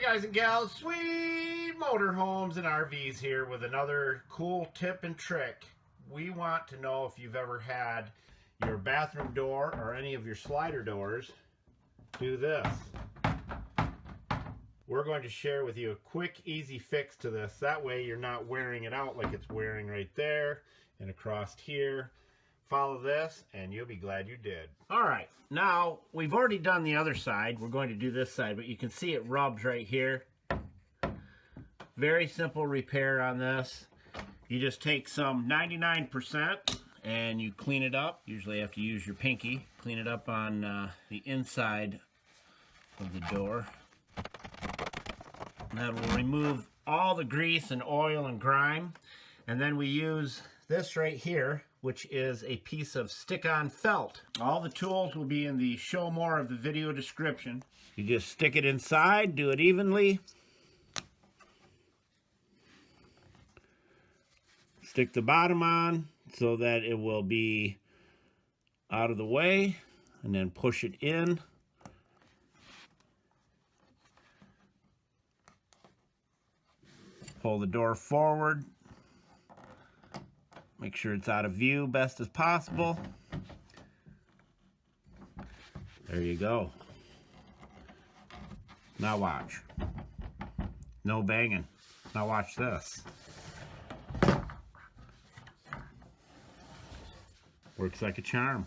Guys and gals, sweet motorhomes and RVs here with another cool tip and trick. We want to know if you've ever had your bathroom door or any of your slider doors do this. We're going to share with you a quick, easy fix to this. That way you're not wearing it out like it's wearing right there and across here. Follow this and you'll be glad you did. All right, now we've already done the other side. We're going to do this side, but you can see it rubs right here. Very simple repair on this. You just take some 99% and you clean it up. Usually you have to use your pinky. Clean it up on the inside of the door. And that will remove all the grease and oil and grime. And then we use this right here, which is a piece of stick-on felt. All the tools will be in the show more of the video description. You just stick it inside, do it evenly. Stick the bottom on so that it will be out of the way, and then push it in. Pull the door forward. Make sure it's out of view best as possible. There you go. Now watch. No banging. Now watch this. Works like a charm.